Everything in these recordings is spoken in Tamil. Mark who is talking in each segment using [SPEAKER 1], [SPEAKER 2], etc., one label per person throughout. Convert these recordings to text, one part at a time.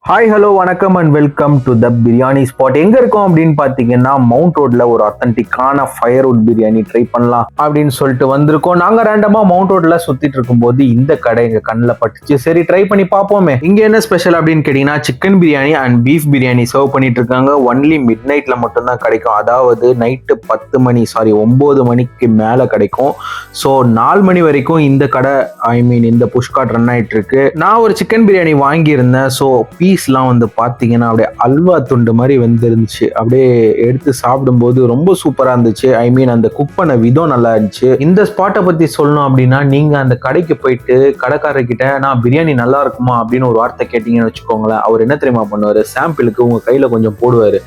[SPEAKER 1] ஹாய் ஹலோ வணக்கம் and welcome to the biryani spot. எங்க இருக்கோம் அப்படின்னு பாத்தீங்கன்னா மவுண்ட் ரோட்ல ஒரு அத்தன்டிக்கான ஃபயர்வுட் பிரியாணி ட்ரை பண்ணலாம் அப்படின்னு சொல்லிட்டு வந்திருக்கோம். நாங்க ரேண்டமா மவுண்ட் ரோட்ல சுத்திட்டு இருக்கும்போது இந்த கடை எங்க கண்ணில் பட்டுச்சு. சரி ட்ரை பண்ணி பார்ப்போமே. இங்க என்ன ஸ்பெஷல் அப்படின்னு கேட்டீங்கன்னா chicken biryani and beef biryani serve பண்ணிட்டு இருக்காங்க. ஒன்லி மிட் நைட்ல மட்டும் தான் கிடைக்கும். அதாவது நைட்டு 9 மணிக்கு மேல கிடைக்கும். ஸோ 4 மணி வரைக்கும் இந்த கடை இந்த புஷ்காட் ரன் ஆயிட்டு இருக்கு. நான் ஒரு சிக்கன் பிரியாணி வாங்கியிருந்தேன். ஸோ பீஸ்லாம் வந்து பார்த்தீங்கன்னா அப்படியே அல்வா துண்டு மாதிரி வந்துருந்துச்சு. அப்படியே எடுத்து சாப்பிடும்போது ரொம்ப சூப்பராக இருந்துச்சு. அந்த குக் பண்ண விதம் நல்லா இருந்துச்சு. இந்த ஸ்பாட்டை பற்றி சொல்லணும் அப்படின்னா நீங்கள் அந்த கடைக்கு போயிட்டு கடைக்காரர்கிட்ட நான் பிரியாணி நல்லா இருக்குமா அப்படின்னு ஒரு வார்த்தை கேட்டீங்கன்னு வச்சுக்கோங்களேன். அவர் என்ன தெரியுமா பண்ணுவார், சாம்பிளுக்கு உங்கள் கையில் கொஞ்சம் போடுவார்.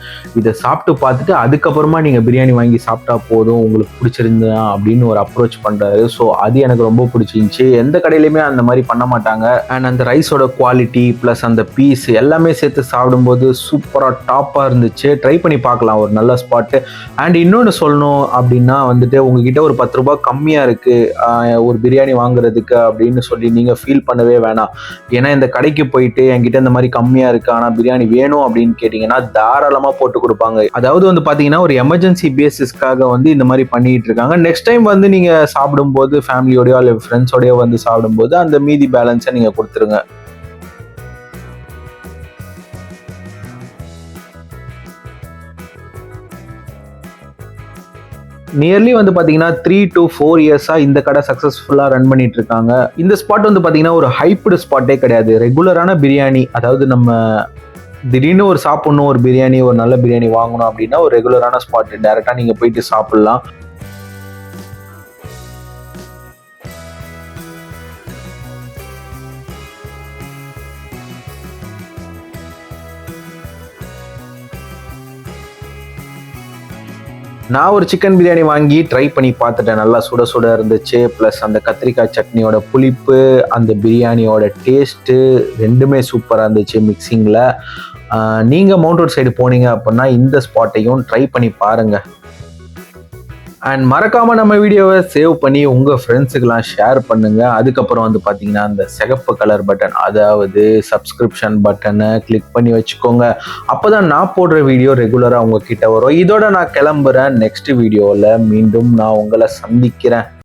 [SPEAKER 1] இதை சாப்பிட்டு பார்த்துட்டு அதுக்கப்புறமா நீங்கள் பிரியாணி வாங்கி சாப்பிட்டா போதும், உங்களுக்கு பிடிச்சிருந்தா அப்படின்னு ஒரு அப்ரோச் பண்ணுறாரு. ஸோ அது எனக்கு ரொம்ப பிடிச்சிருந்துச்சு. எந்த கடையிலுமே அந்த மாதிரி பண்ண மாட்டாங்க. அண்ட் அந்த ரைஸோட குவாலிட்டி ப்ளஸ் அந்த பீஸ் எல்லாமே சேர்த்து சாப்பிடும்போது சூப்பராக டாப்பாக இருந்துச்சு. ட்ரை பண்ணி பார்க்கலாம், ஒரு நல்ல ஸ்பாட்டு. அண்ட் இன்னொன்று சொல்லணும் அப்படின்னா வந்துட்டு உங்ககிட்ட ஒரு 10 ரூபாய் கம்மியாக இருக்குது ஒரு பிரியாணி வாங்குறதுக்கு அப்படின்னு சொல்லி நீங்கள் ஃபீல் பண்ணவே வேணாம். ஏன்னா இந்த கடைக்கு போயிட்டு என்கிட்ட இந்த மாதிரி கம்மியாக இருக்குது ஆனால் பிரியாணி வேணும் அப்படின்னு கேட்டிங்கன்னா தாராளமாக போட்டு கொடுப்பாங்க. அதாவது வந்து பார்த்தீங்கன்னா ஒரு எமர்ஜென்சி பேசிஸ்க்காக வந்து இந்த மாதிரி பண்ணிட்டு இருக்காங்க. நெக்ஸ்ட் டைம் வந்து நீங்கள் சாப்பிடும்போது ஃபேமிலியோடயோ இல்லை ஃப்ரெண்ட்ஸோடயோ வந்து சாப்பிடும்போது அந்த மீதி பேலன்ஸை நீங்கள் கொடுத்துருங்க. நியர்லி வந்து பாத்தீங்கன்னா 3 to 4 இயர்ஸா இந்த கடை சக்சஸ்ஃபுல்லா ரன் பண்ணிட்டு இருக்காங்க. இந்த ஸ்பாட் வந்து பாத்தீங்கன்னா ஒரு ஹைப்டு ஸ்பாட்டே கிடையாது. ரெகுலரான பிரியாணி, அதாவது நம்ம திடீர்னு ஒரு சாப்பிடணும், ஒரு பிரியாணி, ஒரு நல்ல பிரியாணி வாங்கணும் அப்படின்னா ஒரு ரெகுலரான ஸ்பாட். டைரக்டா நீங்க போயிட்டு சாப்பிடலாம். நான் ஒரு சிக்கன் பிரியாணி வாங்கி ட்ரை பண்ணி பார்த்துட்டேன். நல்லா சுட சுட இருந்துச்சு. ப்ளஸ் அந்த கத்திரிக்காய் சட்னியோட புளிப்பு, அந்த பிரியாணியோட டேஸ்ட்டு ரெண்டுமே சூப்பராக இருந்துச்சு மிக்சிங்கில். நீங்கள் மவுண்ட் ரோட் சைடு போனீங்க அப்படின்னா இந்த ஸ்பாட்டையும் ட்ரை பண்ணி பாருங்கள். அண்ட் மறக்காம நம்ம வீடியோவை சேவ் பண்ணி உங்க ஃப்ரெண்ட்ஸுக்கெல்லாம் ஷேர் பண்ணுங்க. அதுக்கப்புறம் வந்து பாத்தீங்கன்னா அந்த சிகப்பு கலர் பட்டன், அதாவது சப்ஸ்கிரிப்ஷன் பட்டனை கிளிக் பண்ணி வச்சுக்கோங்க. அப்பதான் நான் போடுற வீடியோ ரெகுலரா உங்ககிட்ட வரும். இதோட நான் கிளம்புறேன். நெக்ஸ்ட் வீடியோவில் மீண்டும் நான் உங்களை சந்திக்கிறேன்.